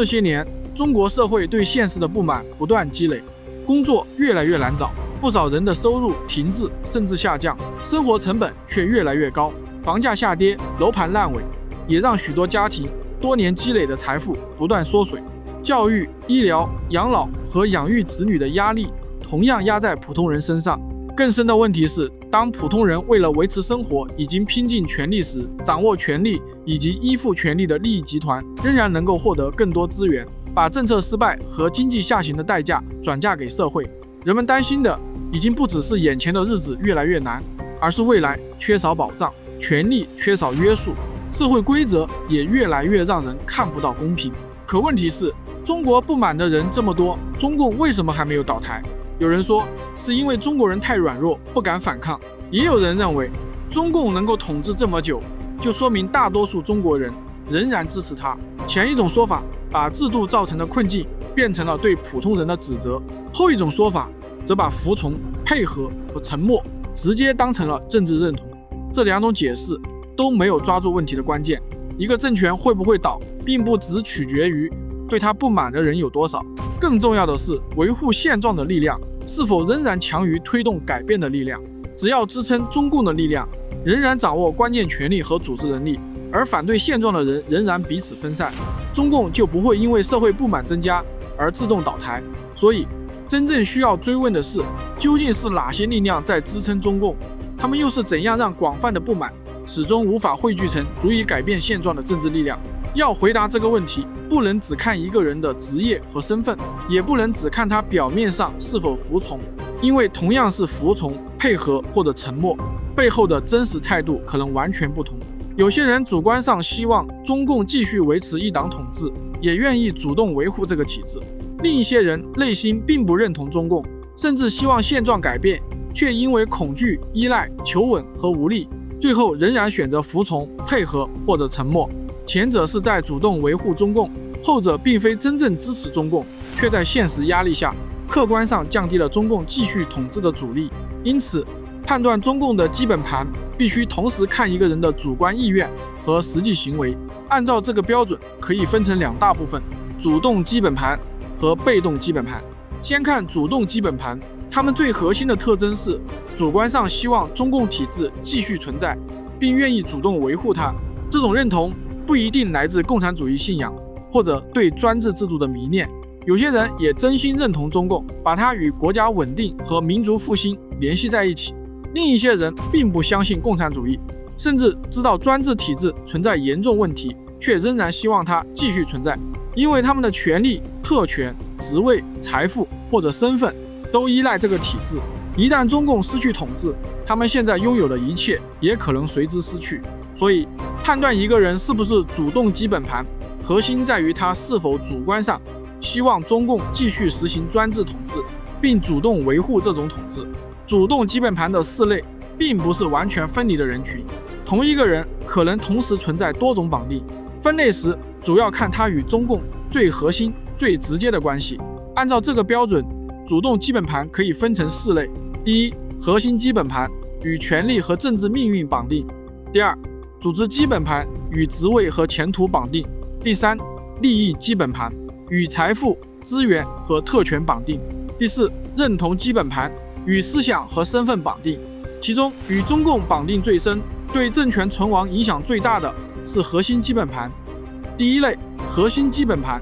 这些年，中国社会对现实的不满不断积累，工作越来越难找，不少人的收入停滞甚至下降，生活成本却越来越高，房价下跌，楼盘烂尾，也让许多家庭多年积累的财富不断缩水。教育、医疗、养老和养育子女的压力同样压在普通人身上。更深的问题是，当普通人为了维持生活已经拼尽全力时，掌握权力以及依附权力的利益集团仍然能够获得更多资源，把政策失败和经济下行的代价转嫁给社会。人们担心的已经不只是眼前的日子越来越难，而是未来缺少保障，权力缺少约束，社会规则也越来越让人看不到公平。可问题是，中国不满的人这么多，中共为什么还没有倒台？有人说是因为中国人太软弱，不敢反抗，也有人认为中共能够统治这么久，就说明大多数中国人仍然支持他。前一种说法把制度造成的困境变成了对普通人的指责，后一种说法则把服从、配合和沉默直接当成了政治认同。这两种解释都没有抓住问题的关键。一个政权会不会倒，并不只取决于对他不满的人有多少，更重要的是维护现状的力量是否仍然强于推动改变的力量。只要支撑中共的力量仍然掌握关键权力和组织能力，而反对现状的人仍然彼此分散，中共就不会因为社会不满增加而自动倒台。所以真正需要追问的是，究竟是哪些力量在支撑中共？他们又是怎样让广泛的不满始终无法汇聚成足以改变现状的政治力量？要回答这个问题，不能只看一个人的职业和身份，也不能只看他表面上是否服从，因为同样是服从、配合或者沉默，背后的真实态度可能完全不同。有些人主观上希望中共继续维持一党统治，也愿意主动维护这个体制；另一些人内心并不认同中共，甚至希望现状改变，却因为恐惧、依赖、求稳和无力，最后仍然选择服从、配合或者沉默。前者是在主动维护中共，后者并非真正支持中共，却在现实压力下客观上降低了中共继续统治的阻力。因此，判断中共的基本盘必须同时看一个人的主观意愿和实际行为。按照这个标准，可以分成两大部分：主动基本盘和被动基本盘。先看主动基本盘，他们最核心的特征是主观上希望中共体制继续存在，并愿意主动维护它。这种认同不一定来自共产主义信仰或者对专制制度的迷恋，有些人也真心认同中共，把它与国家稳定和民族复兴联系在一起。另一些人并不相信共产主义，甚至知道专制体制存在严重问题，却仍然希望它继续存在，因为他们的权利、特权、职位、财富或者身份都依赖这个体制。一旦中共失去统治，他们现在拥有的一切也可能随之失去。所以判断一个人是不是主动基本盘，核心在于他是否主观上希望中共继续实行专制统治，并主动维护这种统治。主动基本盘的4类并不是完全分离的人群，同一个人可能同时存在多种绑定。分类时主要看他与中共最核心、最直接的关系。按照这个标准，主动基本盘可以分成4类：第一，核心基本盘，与权力和政治命运绑定；第二，组织基本盘，与职位和前途绑定；第三，利益基本盘，与财富、资源和特权绑定；第四，认同基本盘，与思想和身份绑定。其中与中共绑定最深，对政权存亡影响最大的是核心基本盘。第一类，核心基本盘。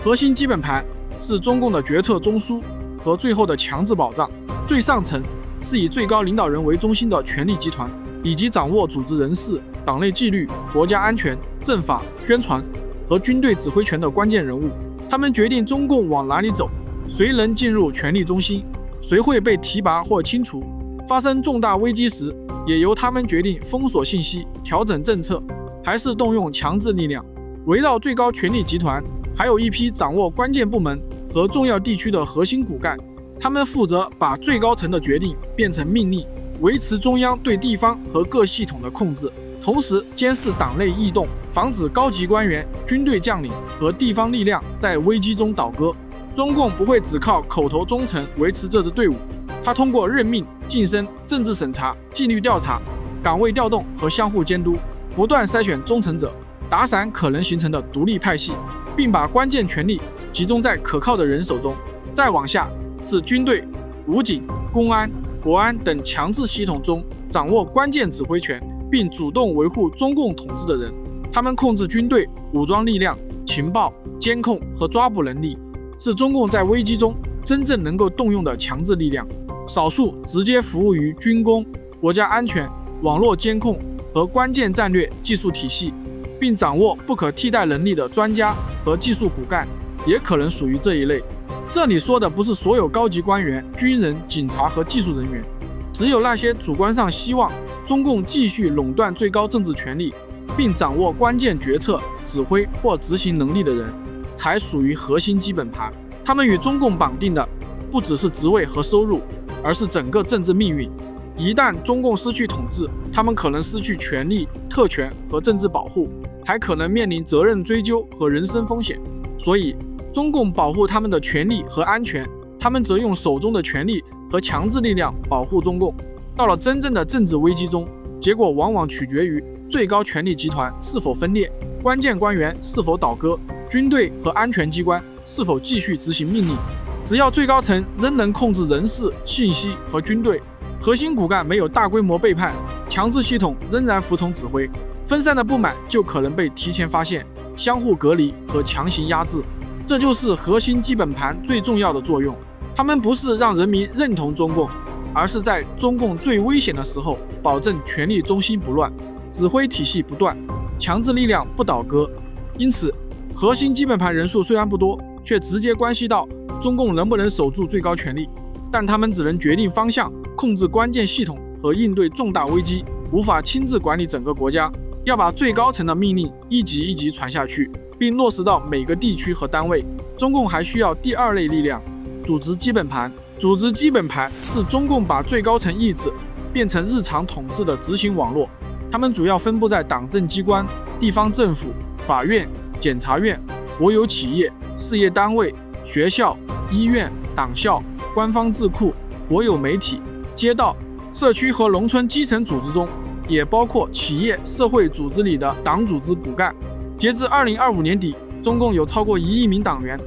核心基本盘是中共的决策中枢和最后的强制保障，最上层是以最高领导人为中心的权力集团，以及掌握组织人事、党内纪律、国家安全、政法、宣传和军队指挥权的关键人物。他们决定中共往哪里走，谁能进入权力中心，谁会被提拔或清除。发生重大危机时，也由他们决定封锁信息、调整政策，还是动用强制力量。围绕最高权力集团，还有一批掌握关键部门和重要地区的核心骨干，他们负责把最高层的决定变成命令，维持中央对地方和各系统的控制，同时监视党内异动，防止高级官员、军队将领和地方力量在危机中倒戈。中共不会只靠口头忠诚维持这支队伍，他通过任命、晋升、政治审查、纪律调查、岗位调动和相互监督，不断筛选忠诚者，打散可能形成的独立派系。并把关键权力集中在可靠的人手中。再往下是军队、武警、公安、国安等强制系统中掌握关键指挥权并主动维护中共统治的人。他们控制军队、武装力量、情报、监控和抓捕能力，是中共在危机中真正能够动用的强制力量。少数直接服务于军工、国家安全、网络监控和关键战略技术体系，并掌握不可替代能力的专家和技术骨干，也可能属于这一类。这里说的不是所有高级官员、军人、警察和技术人员，只有那些主观上希望中共继续垄断最高政治权力，并掌握关键决策、指挥或执行能力的人，才属于核心基本盘。他们与中共绑定的不只是职位和收入，而是整个政治命运。一旦中共失去统治，他们可能失去权力、特权和政治保护，还可能面临责任追究和人身风险。所以中共保护他们的权利和安全，他们则用手中的权力和强制力量保护中共。到了真正的政治危机中，结果往往取决于最高权力集团是否分裂，关键官员是否倒戈，军队和安全机关是否继续执行命令。只要最高层仍能控制人事、信息和军队，核心骨干没有大规模背叛，强制系统仍然服从指挥，分散的不满就可能被提前发现、相互隔离和强行压制。这就是核心基本盘最重要的作用。他们不是让人民认同中共，而是在中共最危险的时候保证权力中心不乱，指挥体系不断，强制力量不倒戈。因此核心基本盘人数虽然不多，却直接关系到中共能不能守住最高权力，但他们只能决定方向、控制关键系统和应对重大危机，无法亲自管理整个国家。要把最高层的命令一级一级传下去，并落实到每个地区和单位，中共还需要第二类力量——组织基本盘。组织基本盘是中共把最高层意志变成日常统治的执行网络，它们主要分布在党政机关、地方政府、法院、检察院、国有企业、事业单位、学校、医院、党校、官方智库、国有媒体、街道、社区和农村基层组织中，也包括企业社会组织里的党组织骨干。截至2025年底，中共有超过1亿名党员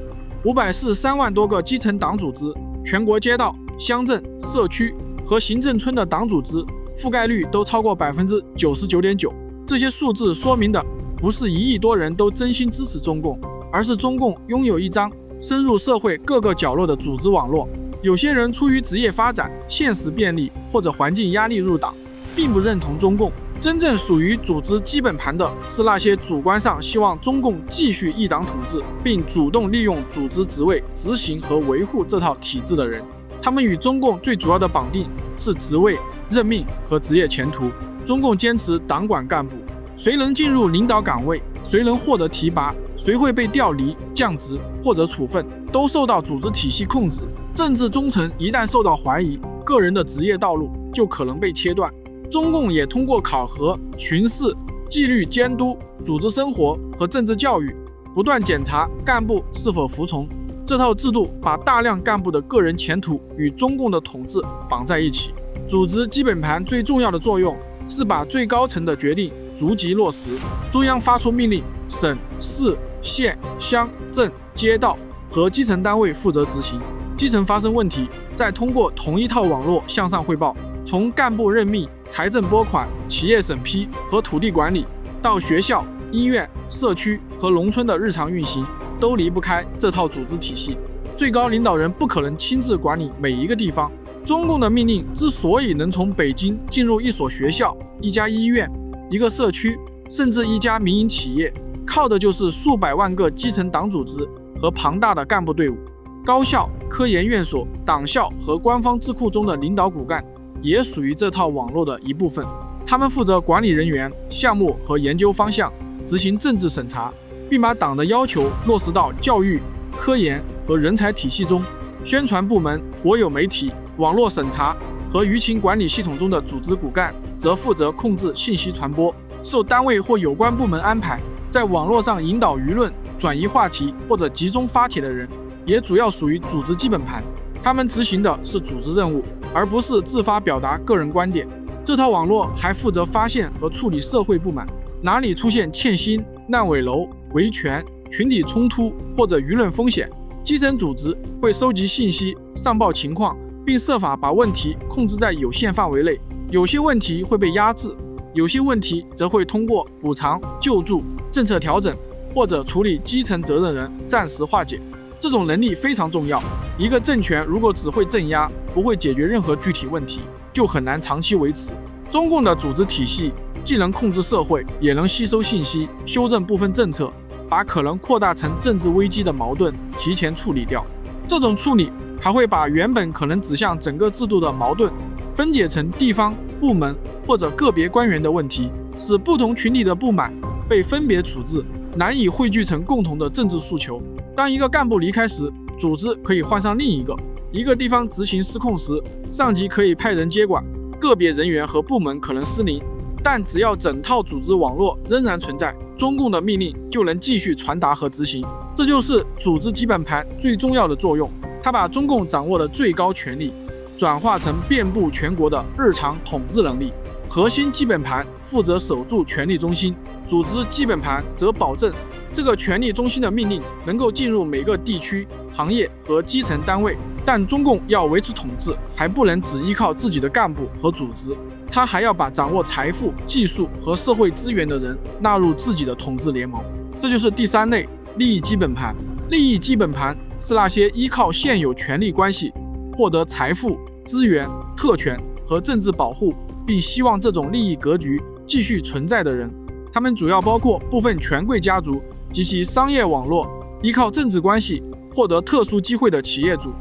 ，543万多个基层党组织，全国街道、乡镇、社区和行政村的党组织覆盖率都超过 99.9%。 这些数字说明的不是1亿多人都真心支持中共，而是中共拥有一张深入社会各个角落的组织网络。有些人出于职业发展、现实便利或者环境压力入党，并不认同中共。真正属于组织基本盘的是那些主观上希望中共继续一党统治，并主动利用组织职位执行和维护这套体制的人。他们与中共最主要的绑定是职位、任命和职业前途。中共坚持党管干部，谁能进入领导岗位，谁能获得提拔，谁会被调离、降职或者处分，都受到组织体系控制。政治忠诚一旦受到怀疑，个人的职业道路就可能被切断。中共也通过考核、巡视、纪律监督、组织生活和政治教育，不断检查干部是否服从。这套制度把大量干部的个人前途与中共的统治绑在一起。组织基本盘最重要的作用是把最高层的决定逐级落实，中央发出命令，省、市、县、乡、镇、街道和基层单位负责执行。基层发生问题，再通过同一套网络向上汇报。从干部任命、财政拨款、企业审批和土地管理，到学校、医院、社区和农村的日常运行，都离不开这套组织体系。最高领导人不可能亲自管理每一个地方。中共的命令之所以能从北京进入一所学校、一家医院、一个社区，甚至一家民营企业，靠的就是数百万个基层党组织和庞大的干部队伍。高校、科研院所、党校和官方智库中的领导骨干也属于这套网络的一部分。他们负责管理人员、项目和研究方向，执行政治审查，并把党的要求落实到教育、科研和人才体系中。宣传部门、国有媒体、网络审查和舆情管理系统中的组织骨干则负责控制信息传播，受单位或有关部门安排，在网络上引导舆论、转移话题或者集中发帖的人，也主要属于组织基本盘。他们执行的是组织任务，而不是自发表达个人观点。这套网络还负责发现和处理社会不满，哪里出现欠薪、烂尾楼、维权、群体冲突或者舆论风险，基层组织会收集信息、上报情况，并设法把问题控制在有限范围内。有些问题会被压制，有些问题则会通过补偿、救助、政策调整或者处理基层责任人暂时化解。这种能力非常重要。一个政权如果只会镇压，不会解决任何具体问题，就很难长期维持。中共的组织体系既能控制社会，也能吸收信息，修正部分政策，把可能扩大成政治危机的矛盾提前处理掉。这种处理还会把原本可能指向整个制度的矛盾分解成地方、部门或者个别官员的问题，使不同群体的不满被分别处置，难以汇聚成共同的政治诉求。当一个干部离开时，组织可以换上另一个。一个地方执行失控时，上级可以派人接管，个别人员和部门可能失灵，但只要整套组织网络仍然存在，中共的命令就能继续传达和执行。这就是组织基本盘最重要的作用，它把中共掌握的最高权力转化成遍布全国的日常统治能力。核心基本盘负责守住权力中心，组织基本盘则保证这个权力中心的命令能够进入每个地区、行业和基层单位。但中共要维持统治，还不能只依靠自己的干部和组织，他还要把掌握财富、技术和社会资源的人纳入自己的统治联盟。这就是第三类利益基本盘。利益基本盘是那些依靠现有权力关系获得财富、资源、特权和政治保护，并希望这种利益格局继续存在的人。他们主要包括部分权贵家族及其商业网络，依靠政治关系获得特殊机会的企业主，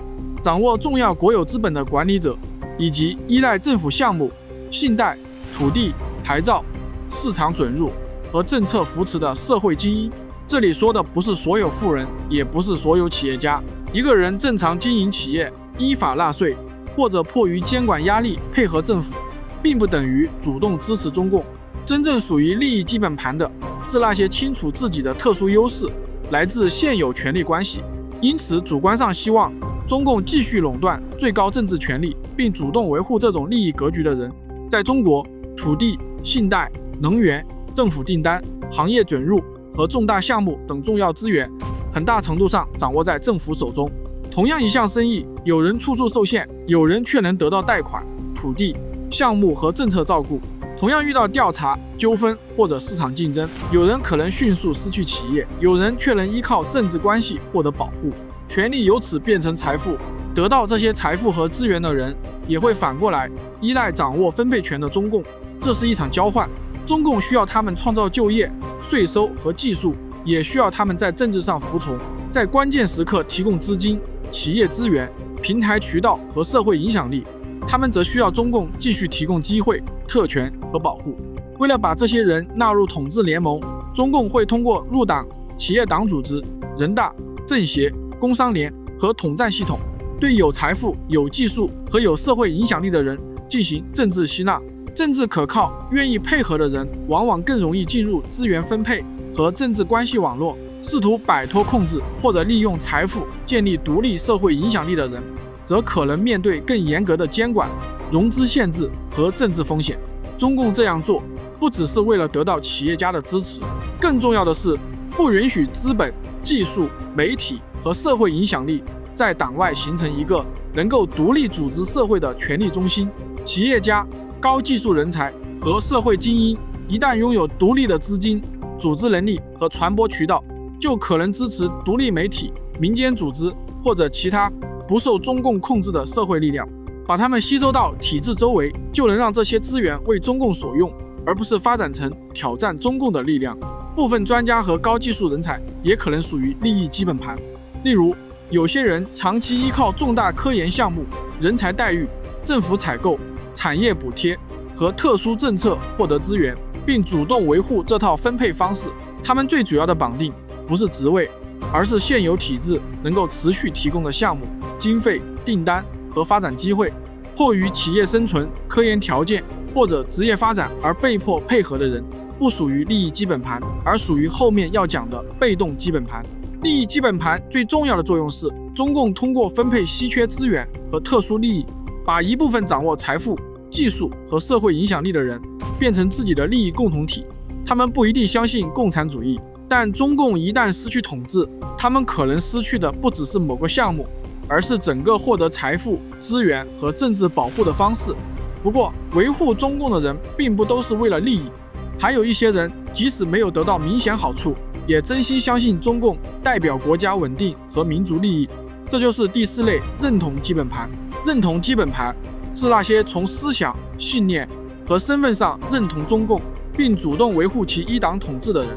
掌握重要国有资本的管理者，以及依赖政府项目、信贷、土地、牌照、市场准入和政策扶持的社会精英。这里说的不是所有富人，也不是所有企业家。一个人正常经营企业、依法纳税，或者迫于监管压力配合政府，并不等于主动支持中共。真正属于利益基本盘的是那些清楚自己的特殊优势来自现有权力关系，因此主观上希望中共继续垄断最高政治权力，并主动维护这种利益格局的人。在中国，土地、信贷、能源、政府订单、行业准入和重大项目等重要资源，很大程度上掌握在政府手中。同样一项生意，有人处处受限，有人却能得到贷款、土地、项目和政策照顾。同样遇到调查、纠纷或者市场竞争，有人可能迅速失去企业，有人却能依靠政治关系获得保护。权力由此变成财富，得到这些财富和资源的人也会反过来依赖掌握分配权的中共。这是一场交换，中共需要他们创造就业、税收和技术，也需要他们在政治上服从，在关键时刻提供资金、企业资源、平台渠道和社会影响力。他们则需要中共继续提供机会、特权和保护。为了把这些人纳入统治联盟，中共会通过入党、企业党组织、人大、政协、工商联和统战系统，对有财富、有技术和有社会影响力的人进行政治吸纳。政治可靠、愿意配合的人，往往更容易进入资源分配和政治关系网络。试图摆脱控制或者利用财富建立独立社会影响力的人，则可能面对更严格的监管、融资限制和政治风险。中共这样做不只是为了得到企业家的支持，更重要的是不允许资本、技术、媒体和社会影响力在党外形成一个能够独立组织社会的权力中心。企业家、高技术人才和社会精英一旦拥有独立的资金、组织能力和传播渠道，就可能支持独立媒体、民间组织或者其他不受中共控制的社会力量。把它们吸收到体制周围，就能让这些资源为中共所用，而不是发展成挑战中共的力量。部分专家和高技术人才也可能属于利益基本盘。例如，有些人长期依靠重大科研项目、人才待遇、政府采购、产业补贴和特殊政策获得资源，并主动维护这套分配方式。他们最主要的绑定不是职位，而是现有体制能够持续提供的项目、经费、订单和发展机会。迫于企业生存、科研条件或者职业发展而被迫配合的人，不属于利益基本盘，而属于后面要讲的被动基本盘。利益基本盘最重要的作用是，中共通过分配稀缺资源和特殊利益，把一部分掌握财富、技术和社会影响力的人变成自己的利益共同体。他们不一定相信共产主义，但中共一旦失去统治，他们可能失去的不只是某个项目，而是整个获得财富、资源和政治保护的方式。不过，维护中共的人并不都是为了利益，还有一些人即使没有得到明显好处，也真心相信中共代表国家稳定和民族利益。这就是第4类认同基本盘。认同基本盘是那些从思想、信念和身份上认同中共，并主动维护其一党统治的人。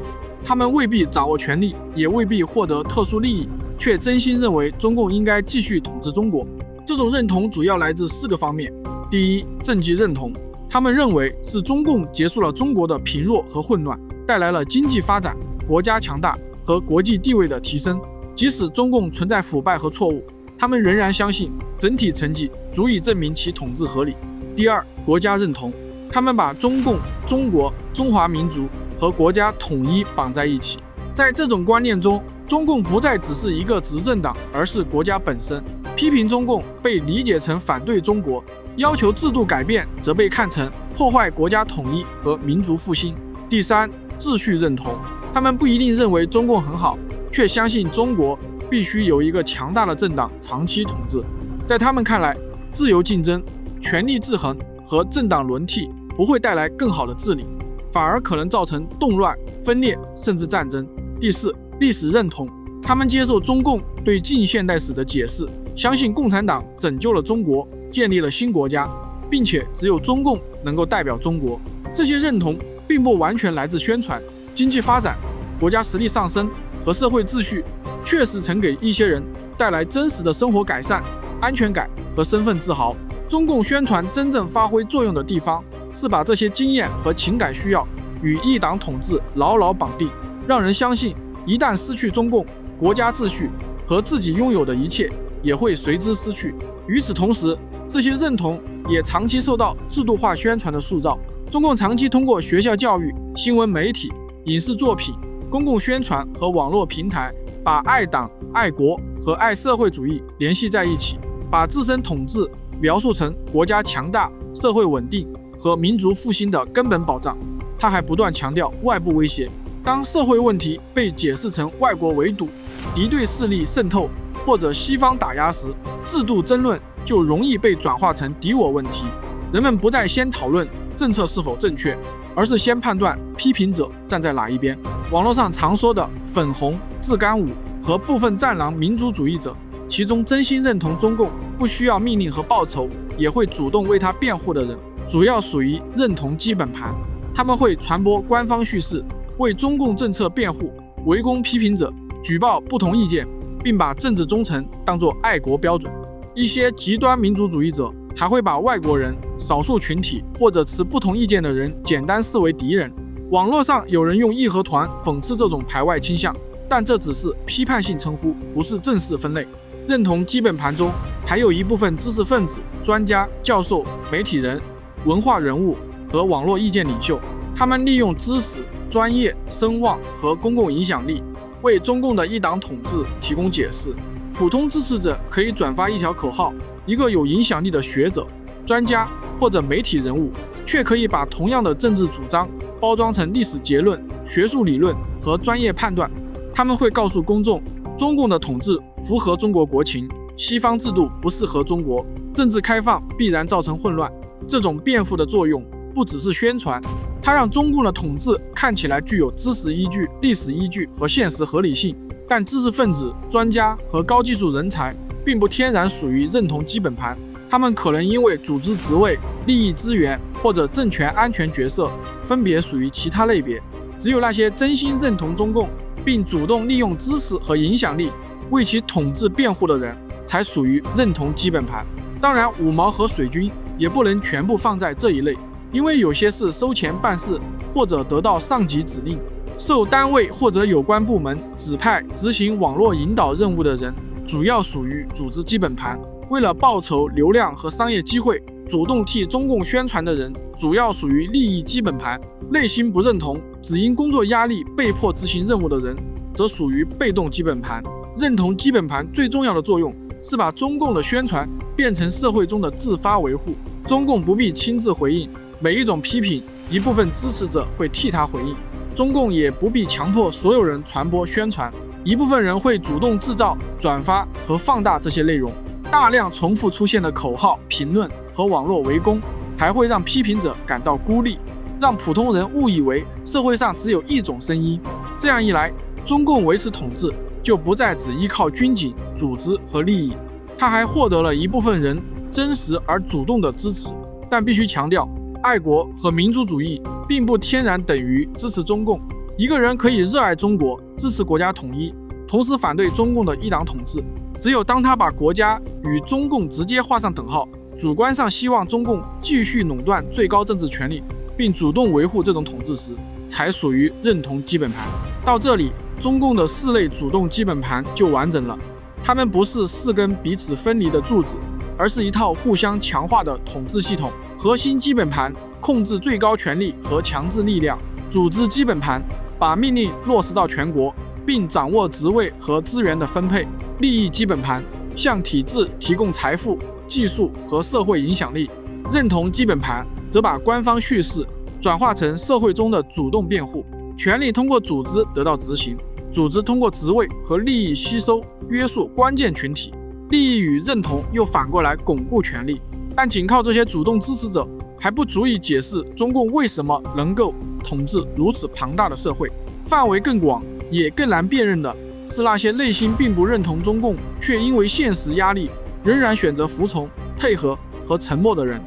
他们未必掌握权力，也未必获得特殊利益，却真心认为中共应该继续统治中国。这种认同主要来自4个方面。第一，政绩认同。他们认为是中共结束了中国的贫弱和混乱，带来了经济发展、国家强大和国际地位的提升。即使中共存在腐败和错误，他们仍然相信整体成绩足以证明其统治合理。第二，国家认同。他们把中共、中国、中华民族和国家统一绑在一起。在这种观念中，中共不再只是一个执政党，而是国家本身。批评中共被理解成反对中国，要求制度改变则被看成破坏国家统一和民族复兴。第三，秩序认同。他们不一定认为中共很好，却相信中国必须有一个强大的政党长期统治。在他们看来，自由竞争、权力制衡和政党轮替不会带来更好的治理，反而可能造成动乱、分裂甚至战争。第四，历史认同。他们接受中共对近现代史的解释，相信共产党拯救了中国，建立了新国家，并且只有中共能够代表中国。这些认同并不完全来自宣传。经济发展、国家实力上升和社会秩序确实曾给一些人带来真实的生活改善、安全感和身份自豪。中共宣传真正发挥作用的地方，是把这些经验和情感需要与一党统治牢牢绑定，让人相信一旦失去中共，国家秩序和自己拥有的一切也会随之失去。与此同时，这些认同也长期受到制度化宣传的塑造。中共长期通过学校教育、新闻媒体、影视作品、公共宣传和网络平台，把爱党、爱国和爱社会主义联系在一起，把自身统治描述成国家强大、社会稳定和民族复兴的根本保障。他还不断强调外部威胁。当社会问题被解释成外国围堵、敌对势力渗透或者西方打压时，制度争论就容易被转化成敌我问题。人们不再先讨论政策是否正确，而是先判断批评者站在哪一边。网络上常说的粉红、自干五和部分战狼民族主义者，其中真心认同中共不需要命令和报酬，也会主动为他辩护的人，主要属于认同基本盘。他们会传播官方叙事，为中共政策辩护，围攻批评者，举报不同意见，并把政治忠诚当作爱国标准。一些极端民族主义者还会把外国人、少数群体或者持不同意见的人简单视为敌人。网络上有人用义和团讽刺这种排外倾向，但这只是批判性称呼，不是正式分类。认同基本盘中还有一部分知识分子、专家、教授、媒体人、文化人物和网络意见领袖，他们利用知识、专业、声望和公共影响力为中共的一党统治提供解释。普通支持者可以转发一条口号，一个有影响力的学者、专家或者媒体人物却可以把同样的政治主张包装成历史结论、学术理论和专业判断。他们会告诉公众，中共的统治符合中国国情，西方制度不适合中国，政治开放必然造成混乱。这种辩护的作用不只是宣传，它让中共的统治看起来具有知识依据、历史依据和现实合理性。但知识分子、专家和高技术人才并不天然属于认同基本盘，他们可能因为组织职位、利益资源或者政权安全角色，分别属于其他类别。只有那些真心认同中共，并主动利用知识和影响力为其统治辩护的人，才属于认同基本盘。当然，五毛和水军也不能全部放在这一类，因为有些是收钱办事或者得到上级指令，受单位或者有关部门指派执行网络引导任务的人，主要属于组织基本盘。为了报酬、流量和商业机会，主动替中共宣传的人，主要属于利益基本盘。内心不认同，只因工作压力被迫执行任务的人，则属于被动基本盘。认同基本盘最重要的作用是把中共的宣传变成社会中的自发维护。中共不必亲自回应每一种批评，一部分支持者会替他回应。中共也不必强迫所有人传播宣传，一部分人会主动制造、转发和放大这些内容。大量重复出现的口号、评论和网络围攻，还会让批评者感到孤立，让普通人误以为社会上只有一种声音。这样一来，中共维持统治就不再只依靠军警、组织和利益，他还获得了一部分人真实而主动的支持。但必须强调，爱国和民族主义并不天然等于支持中共。一个人可以热爱中国，支持国家统一，同时反对中共的一党统治。只有当他把国家与中共直接画上等号，主观上希望中共继续垄断最高政治权力，并主动维护这种统治时，才属于认同基本盘。到这里，中共的4类主动基本盘就完整了。它们不是4根彼此分离的柱子，而是一套互相强化的统治系统。核心基本盘控制最高权力和强制力量，组织基本盘把命令落实到全国，并掌握职位和资源的分配。利益基本盘向体制提供财富、技术和社会影响力。认同基本盘则把官方叙事转化成社会中的主动辩护，权力通过组织得到执行，组织通过职位和利益吸收约束关键群体，利益与认同又反过来巩固权力。但仅靠这些主动支持者还不足以解释中共为什么能够统治如此庞大的社会。范围更广也更难辨认的是那些内心并不认同中共，却因为现实压力仍然选择服从、配合和沉默的人。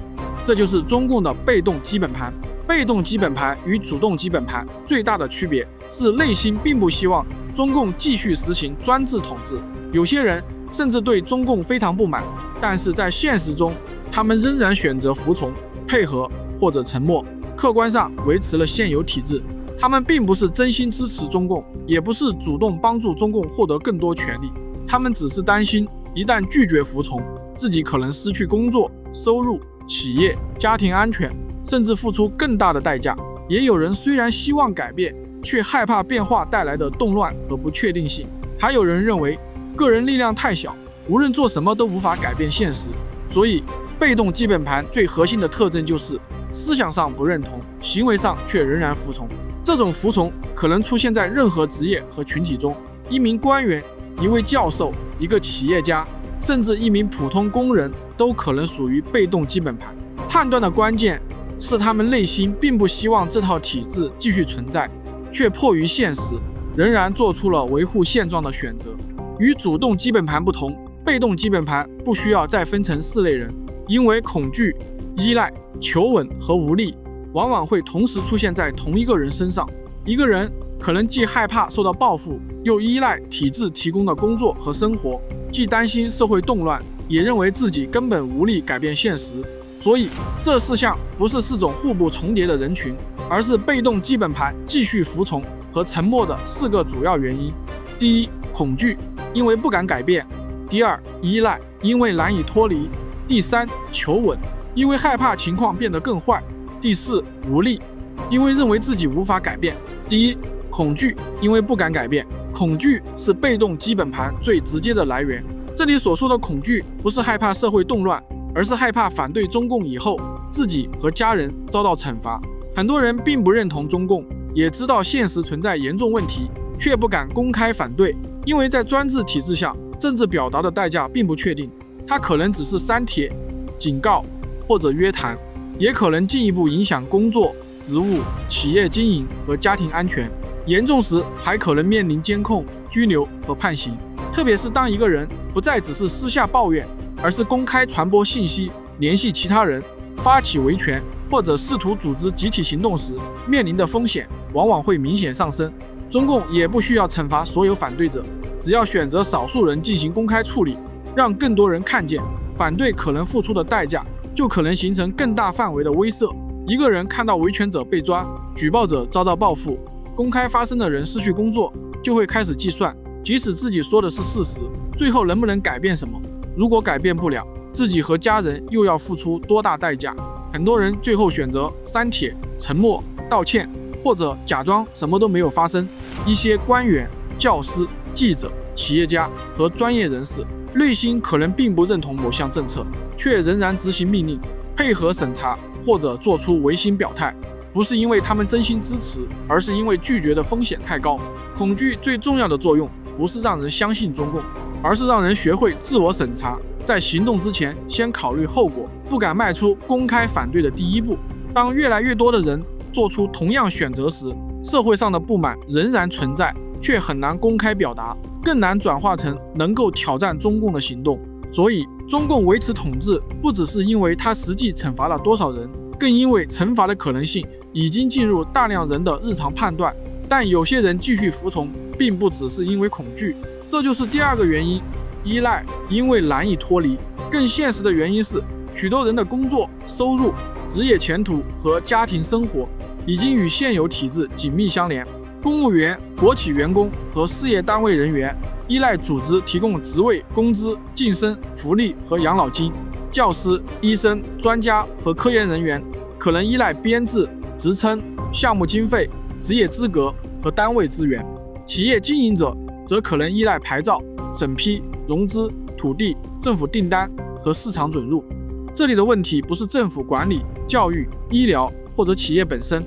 这就是中共的被动基本盘。被动基本盘与主动基本盘最大的区别是，内心并不希望中共继续实行专制统治，有些人甚至对中共非常不满，但是在现实中，他们仍然选择服从、配合或者沉默，客观上维持了现有体制。他们并不是真心支持中共，也不是主动帮助中共获得更多权利，他们只是担心一旦拒绝服从，自己可能失去工作、收入、企业、家庭安全，甚至付出更大的代价。也有人虽然希望改变，却害怕变化带来的动乱和不确定性。还有人认为个人力量太小，无论做什么都无法改变现实。所以被动基本盘最核心的特征就是思想上不认同，行为上却仍然服从。这种服从可能出现在任何职业和群体中，一名官员、一位教授、一个企业家，甚至一名普通工人都可能属于被动基本盘。判断的关键是他们内心并不希望这套体制继续存在，却迫于现实，仍然做出了维护现状的选择。与主动基本盘不同，被动基本盘不需要再分成4类人，因为恐惧、依赖、求稳和无力往往会同时出现在同一个人身上。一个人可能既害怕受到报复，又依赖体制提供的工作和生活，既担心社会动乱，也认为自己根本无力改变现实。所以这4项不是4种互不重叠的人群，而是被动基本盘继续服从和沉默的4个主要原因。第一，恐惧，因为不敢改变；第二，依赖，因为难以脱离；第三，求稳，因为害怕情况变得更坏；第四，无力，因为认为自己无法改变。第一，恐惧，因为不敢改变。恐惧是被动基本盘最直接的来源。这里所说的恐惧不是害怕社会动乱，而是害怕反对中共以后自己和家人遭到惩罚。很多人并不认同中共，也知道现实存在严重问题，却不敢公开反对，因为在专制体制下，政治表达的代价并不确定，它可能只是删帖、警告或者约谈，也可能进一步影响工作、职务、企业经营和家庭安全，严重时还可能面临监控、拘留和判刑。特别是当一个人不再只是私下抱怨，而是公开传播信息、联系其他人、发起维权或者试图组织集体行动时，面临的风险往往会明显上升。中共也不需要惩罚所有反对者，只要选择少数人进行公开处理，让更多人看见反对可能付出的代价，就可能形成更大范围的威慑。一个人看到维权者被抓，举报者遭到报复，公开发声的人失去工作，就会开始计算，即使自己说的是事实，最后能不能改变什么？如果改变不了，自己和家人又要付出多大代价？很多人最后选择删帖、沉默、道歉，或者假装什么都没有发生。一些官员、教师、记者、企业家和专业人士内心可能并不认同某项政策，却仍然执行命令，配合审查或者做出违心表态。不是因为他们真心支持，而是因为拒绝的风险太高。恐惧最重要的作用不是让人相信中共，而是让人学会自我审查，在行动之前先考虑后果，不敢迈出公开反对的第一步。当越来越多的人做出同样选择时，社会上的不满仍然存在，却很难公开表达，更难转化成能够挑战中共的行动。所以中共维持统治不只是因为它实际惩罚了多少人，更因为惩罚的可能性已经进入大量人的日常判断。但有些人继续服从，并不只是因为恐惧，这就是第二个原因，依赖，因为难以脱离。更现实的原因是，许多人的工作、收入、职业前途和家庭生活已经与现有体制紧密相连。公务员、国企员工和事业单位人员依赖组织提供职位、工资、晋升、福利和养老金；教师、医生、专家和科研人员可能依赖编制、职称、项目经费、职业资格和单位资源；企业经营者则可能依赖牌照、审批、融资、土地、政府订单和市场准入。这里的问题不是政府管理、教育、医疗或者企业本身，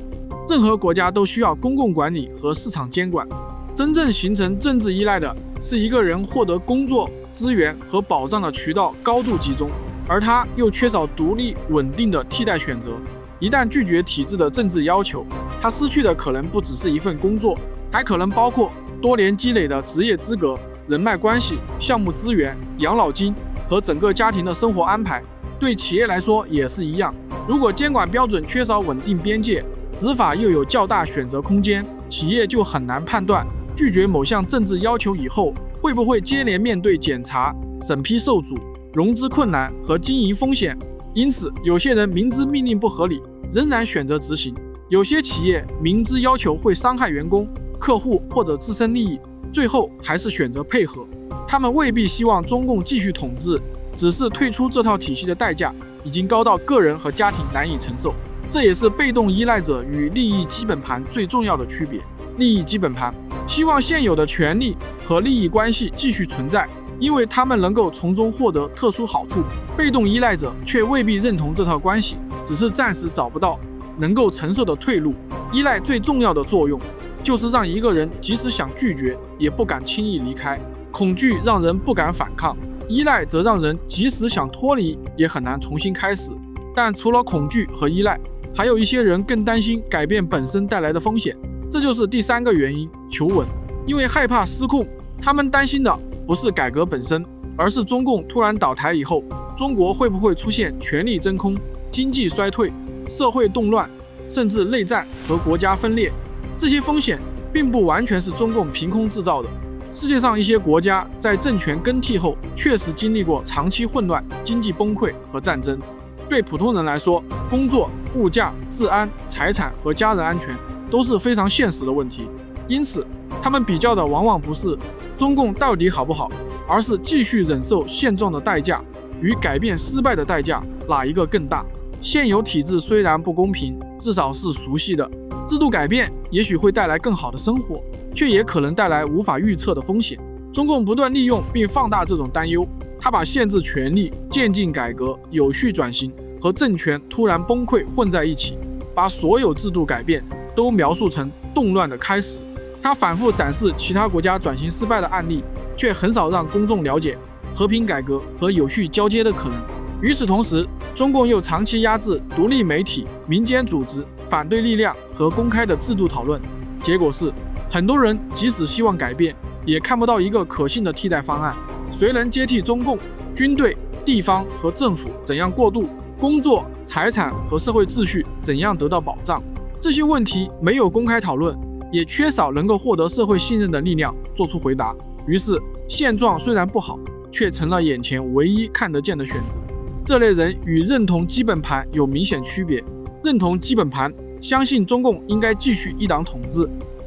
任何国家都需要公共管理和市场监管。真正形成政治依赖的是一个人获得工作、资源和保障的渠道高度集中，而他又缺少独立稳定的替代选择。一旦拒绝体制的政治要求，他失去的可能不只是一份工作，还可能包括多年积累的职业资格、人脉关系、项目资源、养老金和整个家庭的生活安排。对企业来说也是一样，如果监管标准缺少稳定边界，执法又有较大选择空间，企业就很难判断拒绝某项政治要求以后会不会接连面对检查、审批受阻、融资困难和经营风险。因此，有些人明知命令不合理，仍然选择执行；有些企业明知要求会伤害员工、客户或者自身利益，最后还是选择配合。他们未必希望中共继续统治，只是退出这套体系的代价已经高到个人和家庭难以承受。这也是被动依赖者与利益基本盘最重要的区别。利益基本盘希望现有的权利和利益关系继续存在，因为他们能够从中获得特殊好处；被动依赖者却未必认同这套关系，只是暂时找不到能够承受的退路。依赖最重要的作用就是让一个人即使想拒绝，也不敢轻易离开。恐惧让人不敢反抗，依赖则让人即使想脱离，也很难重新开始。但除了恐惧和依赖，还有一些人更担心改变本身带来的风险，这就是第三个原因，求稳。因为害怕失控，他们担心的不是改革本身，而是中共突然倒台以后，中国会不会出现权力真空、经济衰退、社会动乱，甚至内战和国家分裂。这些风险并不完全是中共凭空制造的。世界上一些国家在政权更替后确实经历过长期混乱、经济崩溃和战争。对普通人来说，工作、物价、治安、财产和家人安全都是非常现实的问题。因此，他们比较的往往不是中共到底好不好，而是继续忍受现状的代价与改变失败的代价哪一个更大。现有体制虽然不公平，至少是熟悉的。制度改变也许会带来更好的生活，却也可能带来无法预测的风险。中共不断利用并放大这种担忧，他把限制权力、渐进改革、有序转型和政权突然崩溃混在一起，把所有制度改变都描述成动乱的开始。他反复展示其他国家转型失败的案例，却很少让公众了解和平改革和有序交接的可能。与此同时，中共又长期压制独立媒体、民间组织、反对力量和公开的制度讨论，结果是很多人即使希望改变，也看不到一个可信的替代方案。谁能接替中共？军队、地方和政府怎样过渡？工作、财产和社会秩序怎样得到保障？这些问题没有公开讨论，也缺少能够获得社会信任的力量做出回答。于是，现状虽然不好，却成了眼前唯一看得见的选择。这类人与认同基本盘有明显区别。认同基本盘，相信中共应该继续一党统治；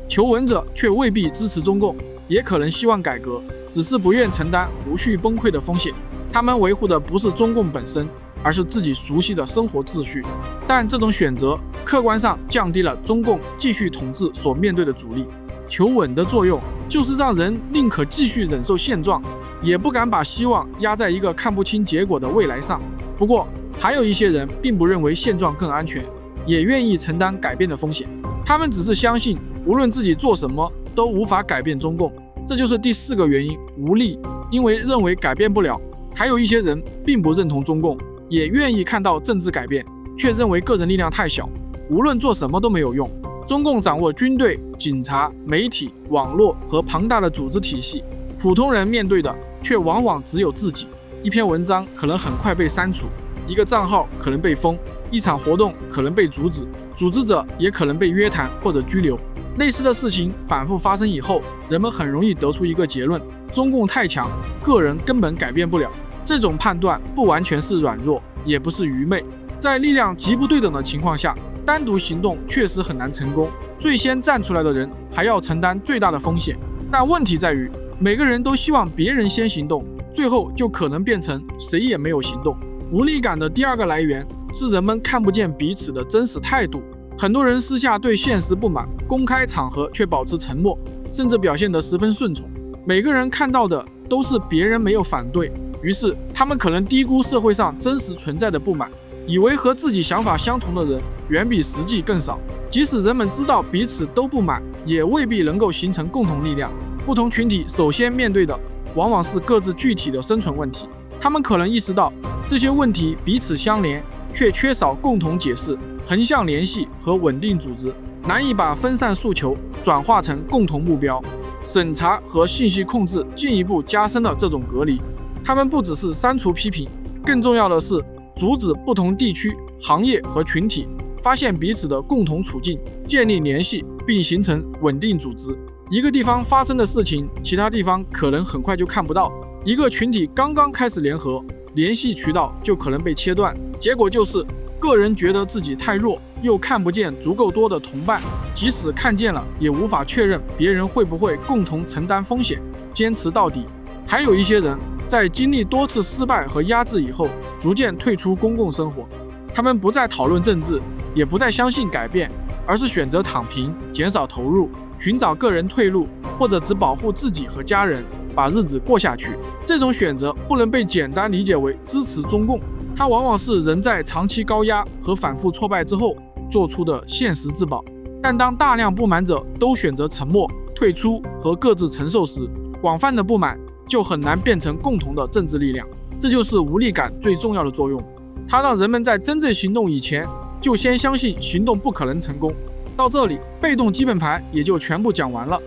求稳者却未必支持中共，也可能希望改革，只是不愿承担无序崩溃的风险。他们维护的不是中共本身，而是自己熟悉的生活秩序。但这种选择客观上降低了中共继续统治所面对的阻力。求稳的作用就是让人宁可继续忍受现状，也不敢把希望压在一个看不清结果的未来上。不过，还有一些人并不认为现状更安全，也愿意承担改变的风险。他们只是相信，无论自己做什么都无法改变中共。这就是第4个原因，无力。因为认为改变不了。还有一些人并不认同中共，也愿意看到政治改变，却认为个人力量太小，无论做什么都没有用。中共掌握军队、警察、媒体、网络和庞大的组织体系，普通人面对的却往往只有自己。一篇文章可能很快被删除，一个账号可能被封，一场活动可能被阻止，组织者也可能被约谈或者拘留。类似的事情反复发生以后，人们很容易得出一个结论：中共太强，个人根本改变不了。这种判断不完全是软弱，也不是愚昧。在力量极不对等的情况下，单独行动确实很难成功，最先站出来的人还要承担最大的风险。但问题在于，每个人都希望别人先行动，最后就可能变成谁也没有行动。无力感的第2个来源是人们看不见彼此的真实态度。很多人私下对现实不满，公开场合却保持沉默，甚至表现得十分顺从。每个人看到的都是别人没有反对，于是他们可能低估社会上真实存在的不满，以为和自己想法相同的人远比实际更少。即使人们知道彼此都不满，也未必能够形成共同力量。不同群体首先面对的往往是各自具体的生存问题，他们可能意识到这些问题彼此相连，却缺少共同解释、横向联系和稳定组织，难以把分散诉求转化成共同目标。审查和信息控制进一步加深了这种隔离。他们不只是删除批评，更重要的是阻止不同地区、行业和群体发现彼此的共同处境，建立联系并形成稳定组织。一个地方发生的事情，其他地方可能很快就看不到。一个群体刚刚开始联合，联系渠道就可能被切断，结果就是个人觉得自己太弱，又看不见足够多的同伴，即使看见了，也无法确认别人会不会共同承担风险，坚持到底。还有一些人在经历多次失败和压制以后，逐渐退出公共生活。他们不再讨论政治，也不再相信改变，而是选择躺平，减少投入，寻找个人退路，或者只保护自己和家人，把日子过下去。这种选择不能被简单理解为支持中共，它往往是人在长期高压和反复挫败之后做出的现实自保。但当大量不满者都选择沉默、退出和各自承受时，广泛的不满就很难变成共同的政治力量。这就是无力感最重要的作用，它让人们在真正行动以前就先相信行动不可能成功。到这里，被动基本盘也就全部讲完了。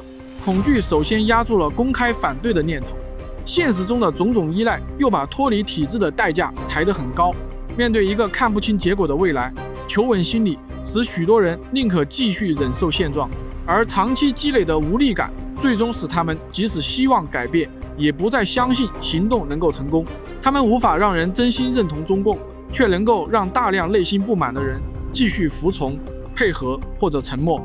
恐惧首先压住了公开反对的念头，现实中的种种依赖又把脱离体制的代价抬得很高。面对一个看不清结果的未来，求稳心理使许多人宁可继续忍受现状，而长期积累的无力感最终使他们即使希望改变，也不再相信行动能够成功。他们无法让人真心认同中共，却能够让大量内心不满的人继续服从、配合或者沉默。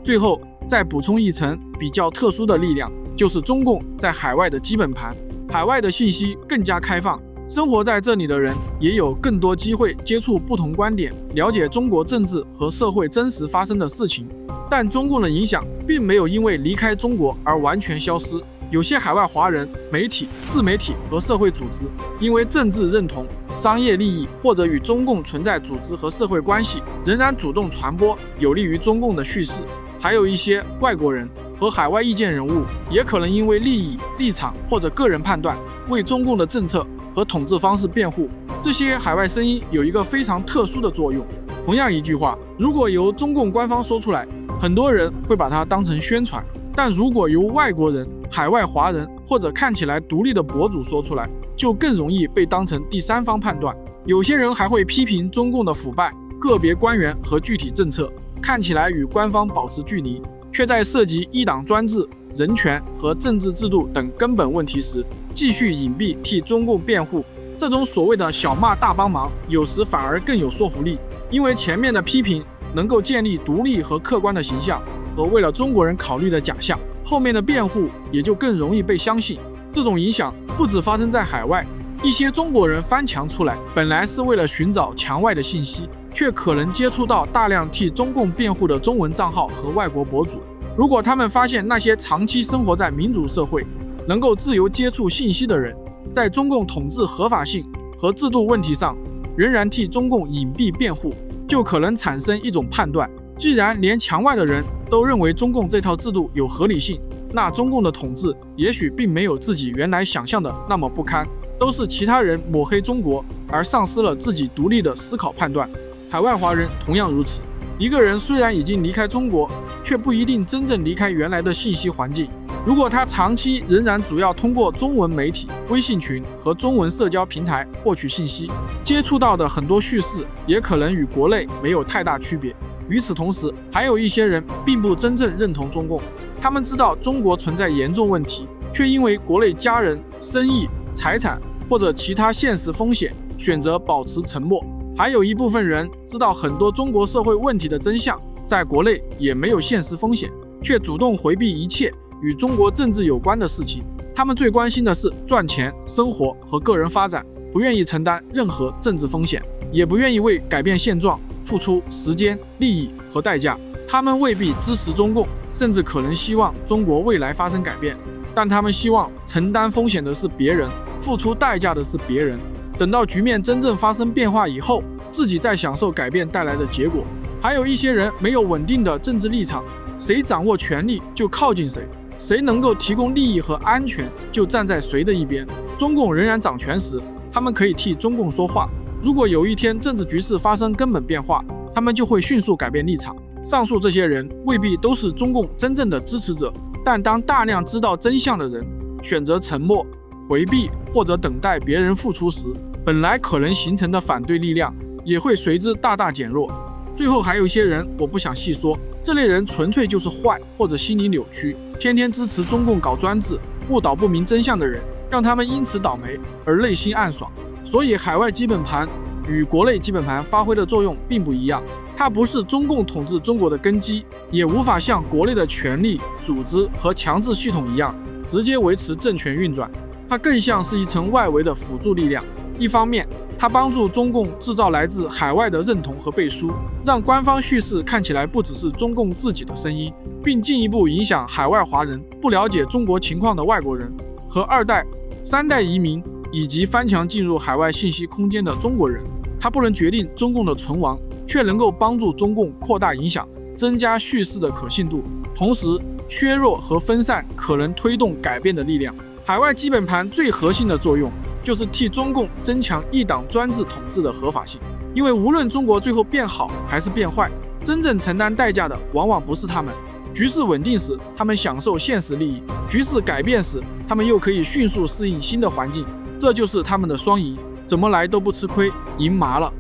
最后再补充一层比较特殊的力量，就是中共在海外的基本盘。海外的信息更加开放，生活在这里的人也有更多机会接触不同观点，了解中国政治和社会真实发生的事情。但中共的影响并没有因为离开中国而完全消失。有些海外华人、媒体、自媒体和社会组织因为政治认同、商业利益或者与中共存在组织和社会关系，仍然主动传播有利于中共的叙事。还有一些外国人和海外意见人物也可能因为利益、立场或者个人判断，为中共的政策和统治方式辩护。这些海外声音有一个非常特殊的作用。同样一句话，如果由中共官方说出来，很多人会把它当成宣传，但如果由外国人、海外华人或者看起来独立的博主说出来，就更容易被当成第三方判断。有些人还会批评中共的腐败、个别官员和具体政策，看起来与官方保持距离，却在涉及一党专制、人权和政治制度等根本问题时，继续隐蔽替中共辩护。这种所谓的小骂大帮忙，有时反而更有说服力，因为前面的批评能够建立独立和客观的形象和为了中国人考虑的假象，后面的辩护也就更容易被相信。这种影响不只发生在海外，一些中国人翻墙出来，本来是为了寻找墙外的信息，却可能接触到大量替中共辩护的中文账号和外国博主。如果他们发现那些长期生活在民主社会、能够自由接触信息的人，在中共统治合法性和制度问题上仍然替中共隐蔽辩护，就可能产生一种判断：既然连墙外的人都认为中共这套制度有合理性，那中共的统治也许并没有自己原来想象的那么不堪，都是其他人抹黑中国而丧失了自己独立的思考判断。海外华人同样如此，一个人虽然已经离开中国，却不一定真正离开原来的信息环境。如果他长期仍然主要通过中文媒体、微信群和中文社交平台获取信息，接触到的很多叙事也可能与国内没有太大区别。与此同时，还有一些人并不真正认同中共，他们知道中国存在严重问题，却因为国内家人、生意、财产或者其他现实风险，选择保持沉默。还有一部分人知道很多中国社会问题的真相，在国内也没有现实风险，却主动回避一切与中国政治有关的事情。他们最关心的是赚钱、生活和个人发展，不愿意承担任何政治风险，也不愿意为改变现状付出时间、利益和代价。他们未必支持中共，甚至可能希望中国未来发生改变，但他们希望承担风险的是别人，付出代价的是别人。等到局面真正发生变化以后，自己再享受改变带来的结果。还有一些人没有稳定的政治立场，谁掌握权力就靠近谁，谁能够提供利益和安全就站在谁的一边。中共仍然掌权时，他们可以替中共说话。如果有一天政治局势发生根本变化，他们就会迅速改变立场。上述这些人未必都是中共真正的支持者，但当大量知道真相的人选择沉默、回避或者等待别人付出时，本来可能形成的反对力量也会随之大大减弱。最后还有一些人我不想细说，这类人纯粹就是坏或者心理扭曲，天天支持中共搞专制、误导不明真相的人，让他们因此倒霉而内心暗爽。所以海外基本盘与国内基本盘发挥的作用并不一样，它不是中共统治中国的根基，也无法像国内的权力、组织和强制系统一样直接维持政权运转，它更像是一层外围的辅助力量。一方面，它帮助中共制造来自海外的认同和背书，让官方叙事看起来不只是中共自己的声音，并进一步影响海外华人、不了解中国情况的外国人和2代、3代移民以及翻墙进入海外信息空间的中国人。它不能决定中共的存亡，却能够帮助中共扩大影响，增加叙事的可信度，同时削弱和分散可能推动改变的力量。海外基本盘最核心的作用就是替中共增强一党专制统治的合法性，因为无论中国最后变好还是变坏，真正承担代价的往往不是他们。局势稳定时，他们享受现实利益；局势改变时，他们又可以迅速适应新的环境，这就是他们的双赢，怎么来都不吃亏，赢麻了。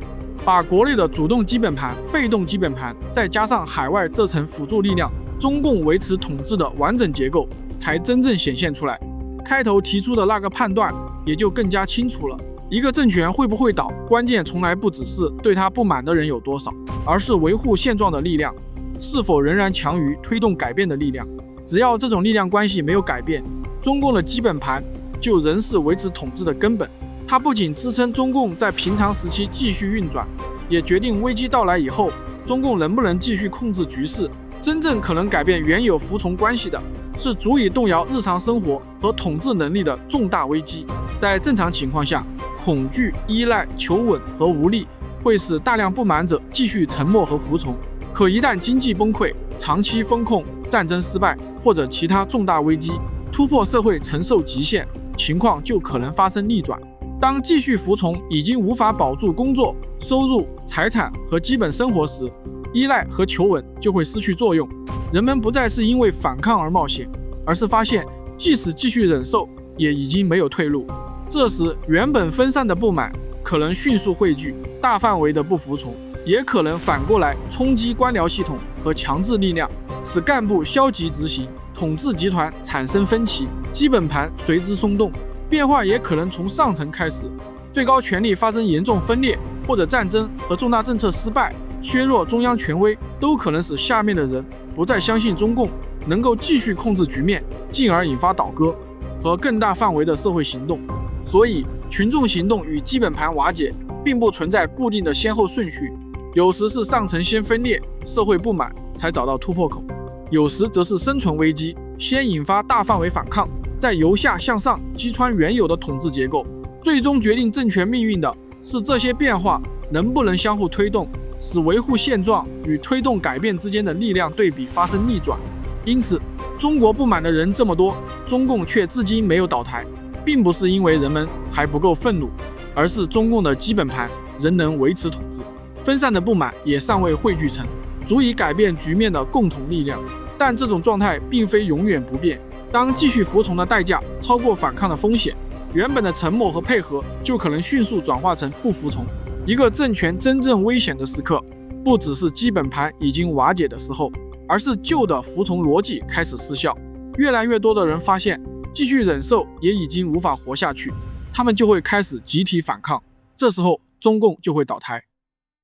把国内的主动基本盘、被动基本盘，再加上海外这层辅助力量，中共维持统治的完整结构才真正显现出来。开头提出的那个判断也就更加清楚了。一个政权会不会倒，关键从来不只是对他不满的人有多少，而是维护现状的力量是否仍然强于推动改变的力量。只要这种力量关系没有改变，中共的基本盘就仍是维持统治的根本。它不仅支撑中共在平常时期继续运转，也决定危机到来以后，中共能不能继续控制局势。真正可能改变原有服从关系的，是足以动摇日常生活和统治能力的重大危机。在正常情况下，恐惧、依赖、求稳和无力会使大量不满者继续沉默和服从。可一旦经济崩溃、长期封控、战争失败或者其他重大危机突破社会承受极限，情况就可能发生逆转。当继续服从已经无法保住工作、收入、财产和基本生活时，依赖和求稳就会失去作用。人们不再是因为反抗而冒险，而是发现即使继续忍受，也已经没有退路。这时，原本分散的不满可能迅速汇聚，大范围的不服从也可能反过来冲击官僚系统和强制力量，使干部消极执行，统治集团产生分歧，基本盘随之松动。变化也可能从上层开始，最高权力发生严重分裂，或者战争和重大政策失败，削弱中央权威，都可能使下面的人不再相信中共能够继续控制局面，进而引发倒戈和更大范围的社会行动。所以，群众行动与基本盘瓦解并不存在固定的先后顺序，有时是上层先分裂，社会不满才找到突破口，有时则是生存危机先引发大范围反抗，再由下向上击穿原有的统治结构。最终决定政权命运的是这些变化能不能相互推动，使维护现状与推动改变之间的力量对比发生逆转。因此，中国不满的人这么多，中共却至今没有倒台，并不是因为人们还不够愤怒，而是中共的基本盘仍能维持统治，分散的不满也尚未汇聚成足以改变局面的共同力量。但这种状态并非永远不变，当继续服从的代价超过反抗的风险，原本的沉默和配合就可能迅速转化成不服从。一个政权真正危险的时刻，不只是基本盘已经瓦解的时候，而是旧的服从逻辑开始失效。越来越多的人发现，继续忍受也已经无法活下去，他们就会开始集体反抗，这时候中共就会倒台。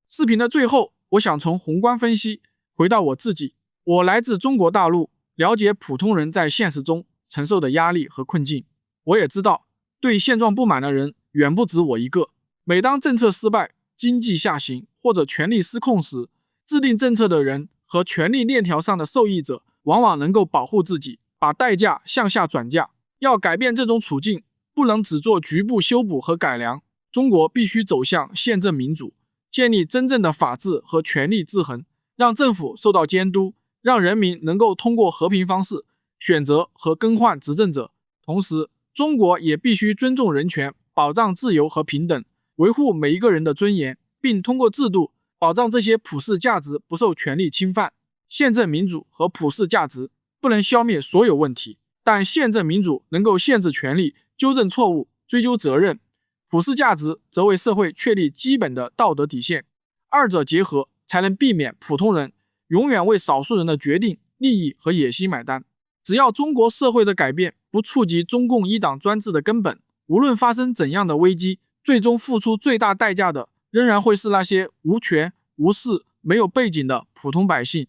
视频的最后，我想从宏观分析回到我自己。我来自中国大陆，了解普通人在现实中承受的压力和困境。我也知道，对现状不满的人远不止我一个。每当政策失败、经济下行或者权力失控时，制定政策的人和权力链条上的受益者往往能够保护自己，把代价向下转嫁。要改变这种处境，不能只做局部修补和改良。中国必须走向宪政民主，建立真正的法治和权力制衡，让政府受到监督，让人民能够通过和平方式选择和更换执政者。同时，中国也必须尊重人权，保障自由和平等，维护每一个人的尊严，并通过制度保障这些普世价值不受权力侵犯。宪政民主和普世价值不能消灭所有问题，但宪政民主能够限制权力，纠正错误，追究责任。普世价值则为社会确立基本的道德底线，二者结合才能避免普通人永远为少数人的决定、利益和野心买单。只要中国社会的改变不触及中共一党专制的根本，无论发生怎样的危机，最终付出最大代价的仍然会是那些无权、无势、没有背景的普通百姓。